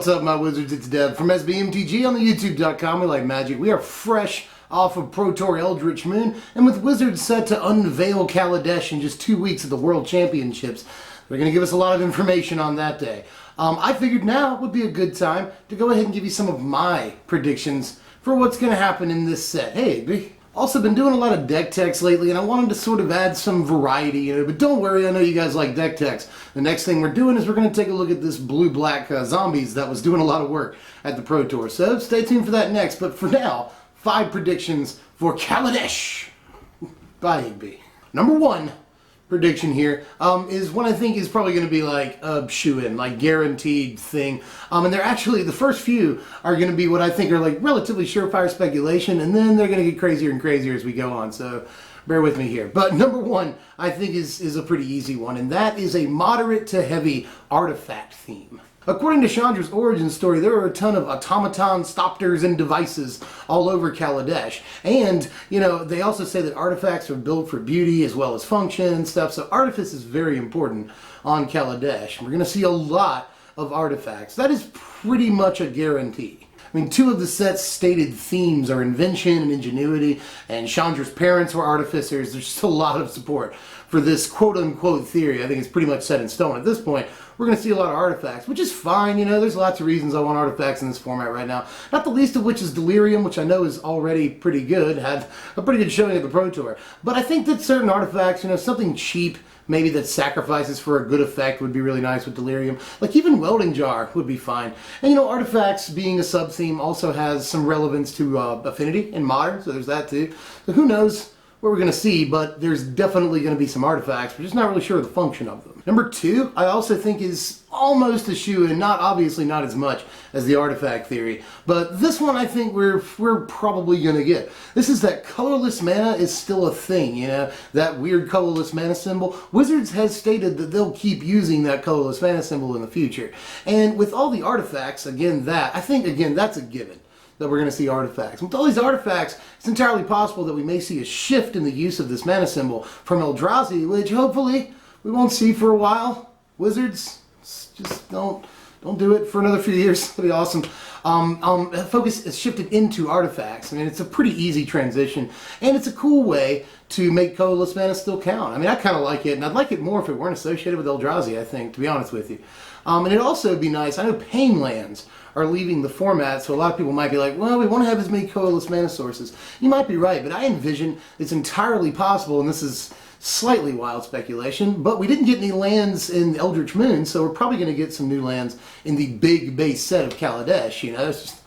What's up, my wizards? It's Deb from SBMTG on the YouTube.com. We like magic. We are fresh off of Pro Tour Eldritch Moon, and with Wizards set to unveil Kaladesh in just 2 weeks at the World Championships, they're going to give us a lot of information on that day. I figured now would be a good time to go ahead and give you some of my predictions for what's going to happen in this set. Hey, also been doing a lot of deck techs lately, and I wanted to sort of add some variety, but don't worry, I know you guys like deck techs. The next thing we're doing is we're going to take a look at this blue-black zombies that was doing a lot of work at the Pro Tour. So stay tuned for that next, but for now, 5 predictions for Kaladesh by AB. Number 1 prediction here is one I think is probably going to be like a shoe-in, like guaranteed thing. And they're actually, the first few are going to be what I think are like relatively surefire speculation, and then they're going to get crazier and crazier as we go on. So bear with me here. But number 1 I think is a pretty easy one, and that is a moderate to heavy artifact theme. According to Chandra's origin story, there are a ton of automaton, stopters, and devices all over Kaladesh. And, they also say that artifacts are built for beauty as well as function and stuff, so artifice is very important on Kaladesh. We're going to see a lot of artifacts. That is pretty much a guarantee. I mean, 2 of the set's stated themes are invention and ingenuity, and Chandra's parents were artificers. There's just a lot of support for this quote-unquote theory. I think it's pretty much set in stone at this point. We're going to see a lot of artifacts, which is fine. There's lots of reasons I want artifacts in this format right now. Not the least of which is Delirium, which I know is already pretty good, had a pretty good showing at the Pro Tour. But I think that certain artifacts, something cheap, maybe that sacrifices for a good effect would be really nice with Delirium. Like even Welding Jar would be fine. And artifacts being a sub-theme also has some relevance to Affinity and Modern, so there's that too. So who knows what we're going to see, but there's definitely going to be some artifacts. We're just not really sure of the function of them. Number 2, I also think is almost a shoe-in, obviously not as much as the artifact theory, but this one I think we're probably going to get. This is that colorless mana is still a thing, that weird colorless mana symbol. Wizards has stated that they'll keep using that colorless mana symbol in the future. And with all the artifacts, I think that's a given, that we're going to see artifacts. With all these artifacts, it's entirely possible that we may see a shift in the use of this mana symbol from Eldrazi, which hopefully we won't see for a while. Wizards, just don't do it for another few years. That'd be awesome. Focus is shifted into artifacts. I mean, it's a pretty easy transition, and it's a cool way to make colorless mana still count. I mean, I kind of like it, and I'd like it more if it weren't associated with Eldrazi, I think, to be honest with you. And it'd also be nice, I know Pain lands are leaving the format, so a lot of people might be like, well, we want to have as many colorless mana sources. You might be right, but I envision it's entirely possible, and this is slightly wild speculation, but we didn't get any lands in Eldritch Moon, so we're probably going to get some new lands in the big base set of Kaladesh. It's just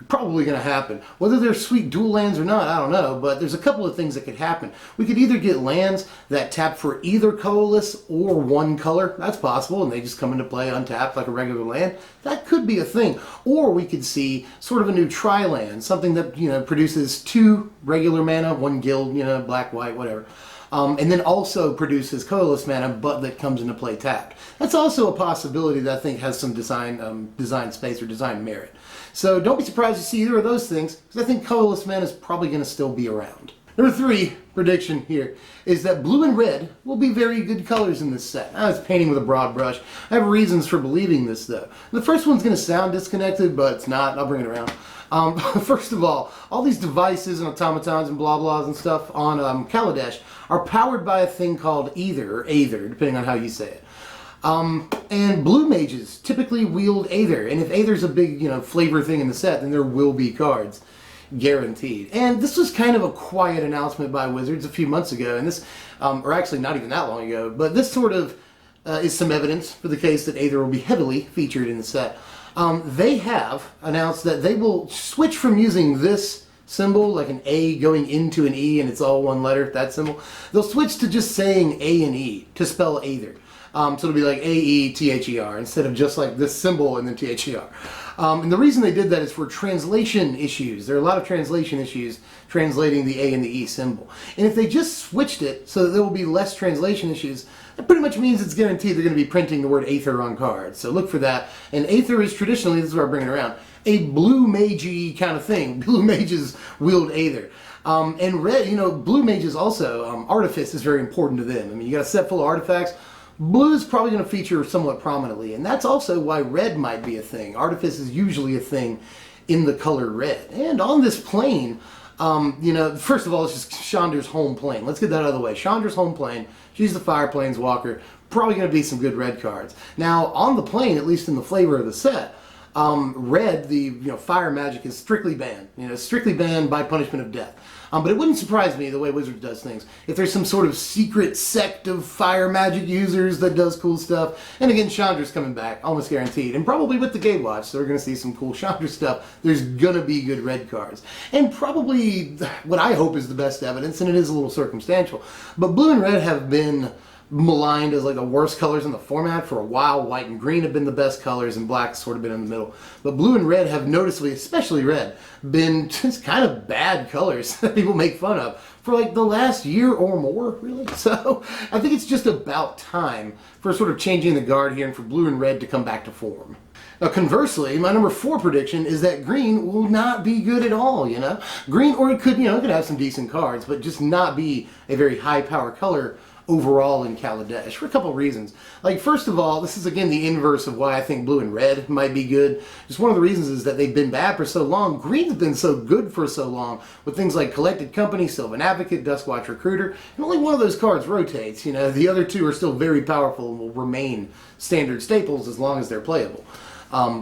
probably going to happen. Whether they're sweet dual lands or not, I don't know, but there's a couple of things that could happen. We could either get lands that tap for either colorless or one color. That's possible, and they just come into play untapped like a regular land. That could be a thing. Or we could see sort of a new tri-land, something that produces 2 regular mana, 1 guild, black, white, whatever. And then also produces colorless mana, but that comes into play tapped. That's also a possibility that I think has some design space or design merit. So don't be surprised to see either of those things, because I think colorless mana is probably going to still be around. Number 3 prediction here is that blue and red will be very good colors in this set. I was painting with a broad brush. I have reasons for believing this, though. The first one's going to sound disconnected, but it's not. I'll bring it around. First of all these devices and automatons and blah blahs and stuff on Kaladesh are powered by a thing called Aether, or Aether, depending on how you say it. And blue mages typically wield Aether, and if Aether's a big, flavor thing in the set, then there will be cards. Guaranteed. And this was kind of a quiet announcement by Wizards a few months ago, and this, or actually not even that long ago, but this sort of is some evidence for the case that Aether will be heavily featured in the set. They have announced that they will switch from using this symbol, like an A going into an E and it's all one letter, that symbol. They'll switch to just saying A and E to spell Aether. So it'll be like A-E-T-H-E-R instead of just like this symbol and then T-H-E-R. And the reason they did that is for translation issues. There are a lot of translation issues translating the A and the E symbol. And if they just switched it so that there will be less translation issues, that pretty much means it's guaranteed they're going to be printing the word Aether on cards. So look for that. And Aether is traditionally, this is where I bring it around, a blue mage-y kind of thing. Blue mages wield Aether. And red, blue mages also, artifice is very important to them. I mean, you got a set full of artifacts. Blue is probably going to feature somewhat prominently, and that's also why red might be a thing. Artifice is usually a thing in the color red. And on this plane, you know, first of all, it's just Chandra's home plane. Let's get that out of the way. Chandra's home plane, she's the Fire Planeswalker, probably going to be some good red cards. Now, on the plane, at least in the flavor of the set, red, the fire magic is strictly banned. Strictly banned by punishment of death. But it wouldn't surprise me the way Wizards does things if there's some sort of secret sect of fire magic users that does cool stuff. And again, Chandra's coming back, almost guaranteed. And probably with the Gatewatch, so we're going to see some cool Chandra stuff. There's going to be good red cards. And probably what I hope is the best evidence, and it is a little circumstantial, but blue and red have been maligned as like the worst colors in the format for a while. White and green have been the best colors, and black's sort of been in the middle. But blue and red have noticeably, especially red, been just kind of bad colors that people make fun of for like the last year or more, really. So I think it's just about time for sort of changing the guard here and for blue and red to come back to form. Now, conversely, my number 4 prediction is that green will not be good at all, Green, or it could, it could have some decent cards, but just not be a very high power color overall in Kaladesh for a couple of reasons. Like, first of all, this is again the inverse of why I think blue and red might be good. Just one of the reasons is that they've been bad for so long. Green's been so good for so long with things like Collected Company, Sylvan Advocate, Duskwatch Recruiter, and only one of those cards rotates. The other two are still very powerful and will remain standard staples as long as they're playable.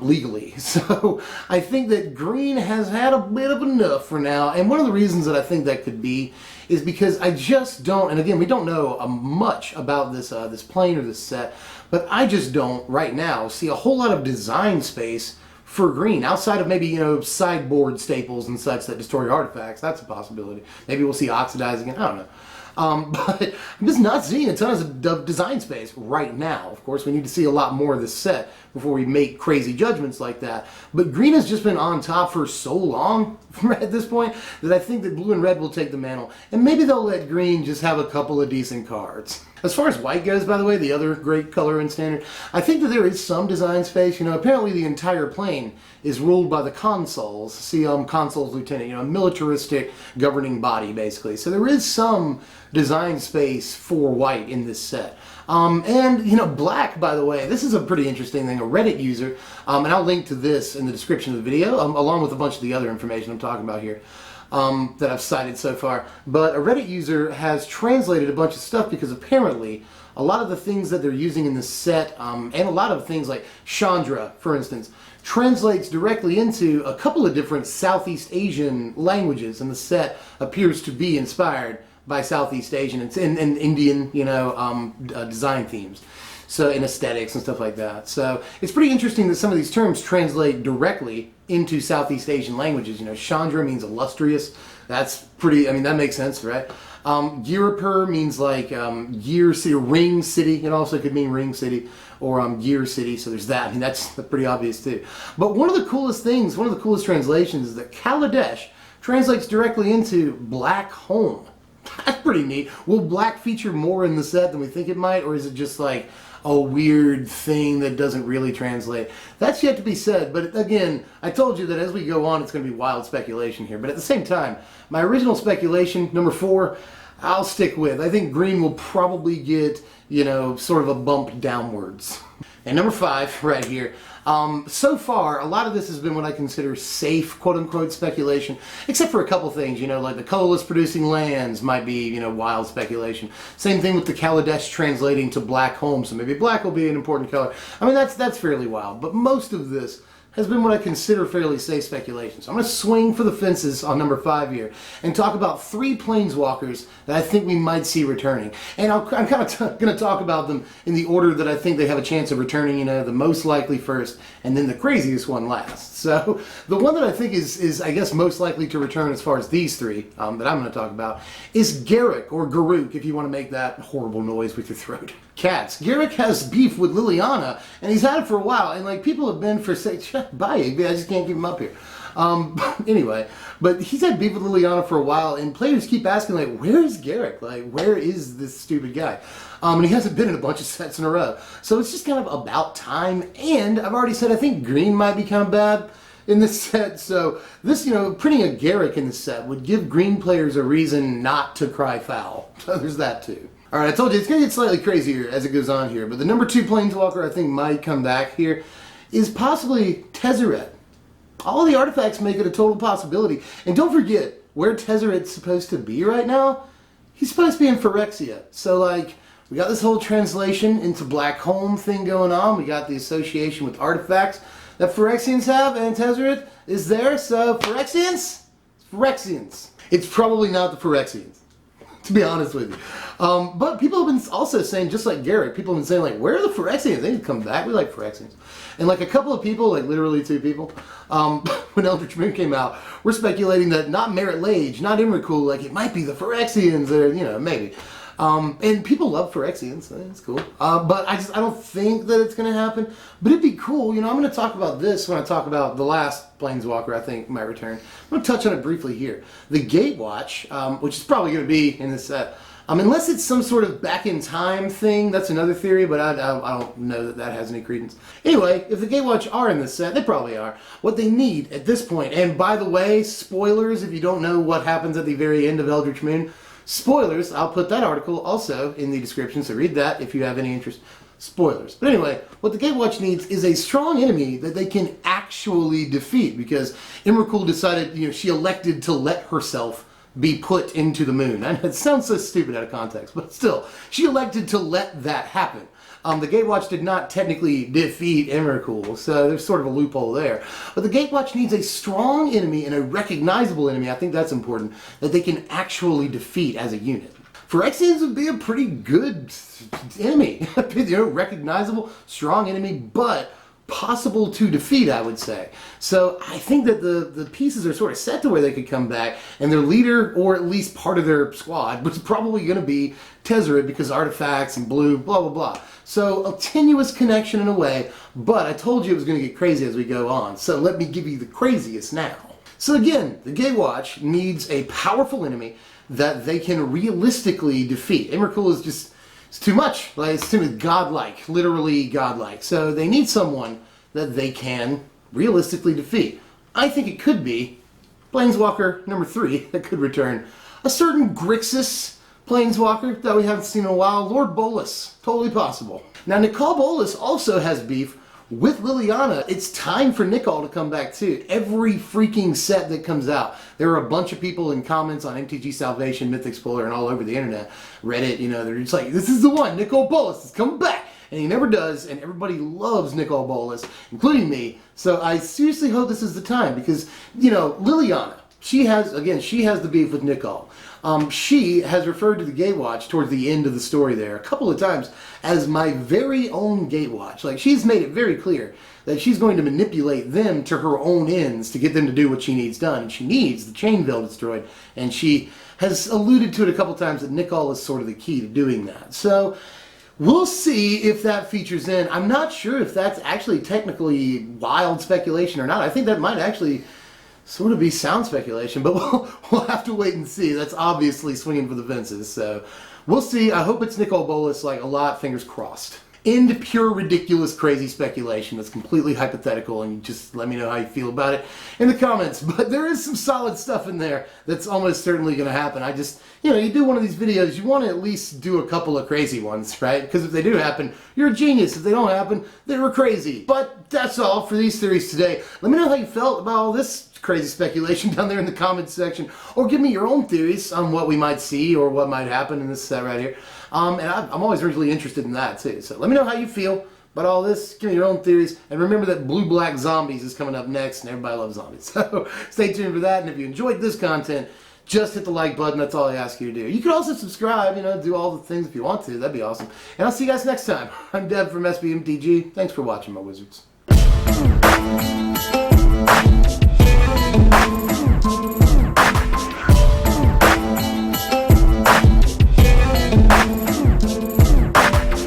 Legally. So I think that green has had a bit of enough for now, and one of the reasons that I think that could be is because I just don't, and again, we don't know much about this this plane or this set, but I just don't right now see a whole lot of design space for green outside of maybe sideboard staples and such that destroy artifacts. That's a possibility. Maybe we'll see oxidize again. I don't know. But I'm just not seeing a ton of design space right now. Of course, we need to see a lot more of this set before we make crazy judgments like that. But green has just been on top for so long at this point that I think that blue and red will take the mantle. And maybe they'll let green just have a couple of decent cards. As far as white goes, by the way, the other great color in Standard, I think that there is some design space. Apparently the entire plane is ruled by the consuls. See, consul's lieutenant, a militaristic governing body, basically. So there is some design space for white in this set. And black, by the way, this is a pretty interesting thing. A Reddit user, and I'll link to this in the description of the video, along with a bunch of the other information I'm talking about here. That I've cited so far. But a Reddit user has translated a bunch of stuff because apparently a lot of the things that they're using in this set, and a lot of things like Chandra, for instance, translates directly into a couple of different Southeast Asian languages, and the set appears to be inspired by Southeast Asian and Indian, design themes. So, in aesthetics and stuff like that. So, it's pretty interesting that some of these terms translate directly into Southeast Asian languages. Chandra means illustrious. That's pretty, that makes sense, right? Girapur means like Gear City, Ring City. It also could mean Ring City or Gear City, so there's that. That's pretty obvious too. But one of the coolest things, one of the coolest translations is that Kaladesh translates directly into Black Home. That's pretty neat. Will black feature more in the set than we think it might, or is it just like a weird thing that doesn't really translate? That's yet to be said, but again, I told you that as we go on, it's going to be wild speculation here. But at the same time, my original speculation, number 4, I'll stick with. I think green will probably get, sort of a bump downwards. And number 5, right here. So far, a lot of this has been what I consider safe, quote-unquote, speculation, except for a couple things, like the Colorless producing lands might be, wild speculation. Same thing with the Kaladesh translating to Black Home, so maybe black will be an important color. That's fairly wild, but most of this has been what I consider fairly safe speculation. So I'm going to swing for the fences on number 5 here and talk about 3 Planeswalkers that I think we might see returning. And I'm kind of going to talk about them in the order that I think they have a chance of returning, the most likely first and then the craziest one last. So the one that I think is I guess, most likely to return as far as these 3 that I'm going to talk about is Garruk, or Garruk, if you want to make that horrible noise with your throat. Cats. Garruk has beef with Liliana, and he's had it for a while, and people have been for bye, I just can't keep him up here. Anyway, but he's had beef with Liliana for a while, and players keep asking, where is Garruk? Where is this stupid guy? And he hasn't been in a bunch of sets in a row. So it's just kind of about time, and I've already said I think green might be kind of bad in this set, so this, printing a Garruk in this set would give green players a reason not to cry foul. So there's that too. Alright, I told you it's going to get slightly crazier as it goes on here, but the number 2 Planeswalker I think might come back here is possibly Tezzeret. All the artifacts make it a total possibility. And don't forget, where Tezzeret's supposed to be right now, he's supposed to be in Phyrexia. So, like, we got this whole translation into Black Home thing going on. We got the association with artifacts that Phyrexians have, and Tezzeret is there. So, Phyrexians? Phyrexians. It's probably not the Phyrexians, to be honest with you. But people have been also saying, just like Garrett, people have been saying, like, where are the Phyrexians? They need to come back. We like Phyrexians. And like a couple of people, like literally 2 people, when Eldritch Moon came out, we're speculating that not Merit Lage, not Imrikul, like it might be the Phyrexians, or, you know, maybe. And people love Phyrexians, so it's cool. But I don't think that it's going to happen. But it'd be cool. You know, I'm going to talk about this when I talk about the last Planeswalker, I think, might return. I'm going to touch on it briefly here. The Gatewatch, which is probably going to be in this set. Unless it's some sort of back-in-time thing, that's another theory, but I don't know that that has any credence. Anyway, if the Gatewatch are in this set, they probably are, what they need at this point, and by the way, spoilers if you don't know what happens at the very end of Eldritch Moon, spoilers, I'll put that article also in the description, so read that if you have any interest. Spoilers. But anyway, what the Gatewatch needs is a strong enemy that they can actually defeat, because Imrikul decided, you know, she elected to let herself be put into the moon. And it sounds so stupid out of context, but still, she elected to let that happen. The Gatewatch did not technically defeat Emrakul, so there's sort of a loophole there. But the Gatewatch needs a strong enemy and a recognizable enemy, I think that's important, that they can actually defeat as a unit. Phyrexians would be a pretty good enemy. You know, recognizable, strong enemy, but possible to defeat, I would say. So I think that the pieces are sort of set to where they could come back, and their leader, or at least part of their squad, which is probably going to be Tezzeret because artifacts and blue, blah, blah, blah. So a tenuous connection in a way, but I told you it was going to get crazy as we go on. So let me give you the craziest now. So again, the Gatewatch needs a powerful enemy that they can realistically defeat. Emrakul is just, it's too much. Like, it's too godlike, literally godlike. So they need someone that they can realistically defeat. I think it could be Planeswalker number 3 that could return. A certain Grixis Planeswalker that we haven't seen in a while. Lord Bolas. Totally possible. Now, Nicol Bolas also has beef with Liliana. It's time for Nicol to come back too. Every freaking set that comes out, there are a bunch of people in comments on MTG Salvation, Myth Explorer, and all over the internet, Reddit, you know, they're just like, this is the one, Nicol Bolas is coming back. And he never does, and everybody loves Nicol Bolas, including me. So I seriously hope this is the time, because, you know, Liliana, she has the beef with Nicol. She has referred to the Gatewatch towards the end of the story there a couple of times as my very own Gatewatch. Like, she's made it very clear that she's going to manipulate them to her own ends to get them to do what she needs done. And she needs the Chain Veil destroyed. And she has alluded to it a couple times that Nicol is sort of the key to doing that. So we'll see if that features in. I'm not sure if that's actually technically wild speculation or not. I think that might actually sort of be sound speculation, but we'll have to wait and see. That's obviously swinging for the fences, so we'll see. I hope it's Nicol Bolas, like a lot, fingers crossed. Into pure, ridiculous, crazy speculation that's completely hypothetical, and you just let me know how you feel about it in the comments. But there is some solid stuff in there that's almost certainly going to happen. I just, you know, you do one of these videos, you want to at least do a couple of crazy ones, right? Because if they do happen, you're a genius. If they don't happen, they were crazy. But that's all for these theories today. Let me know how you felt about all this crazy speculation down there in the comments section, or give me your own theories on what we might see or what might happen in this set right here. And I'm always really interested in that too. So let me know how you feel about all this. Give me your own theories, and remember that Blue Black Zombies is coming up next, and everybody loves zombies. So stay tuned for that. And if you enjoyed this content, just hit the like button. That's all I ask you to do. You can also subscribe, you know, do all the things if you want to. That'd be awesome. And I'll see you guys next time. I'm Deb from SBMTG. Thanks for watching, my wizards.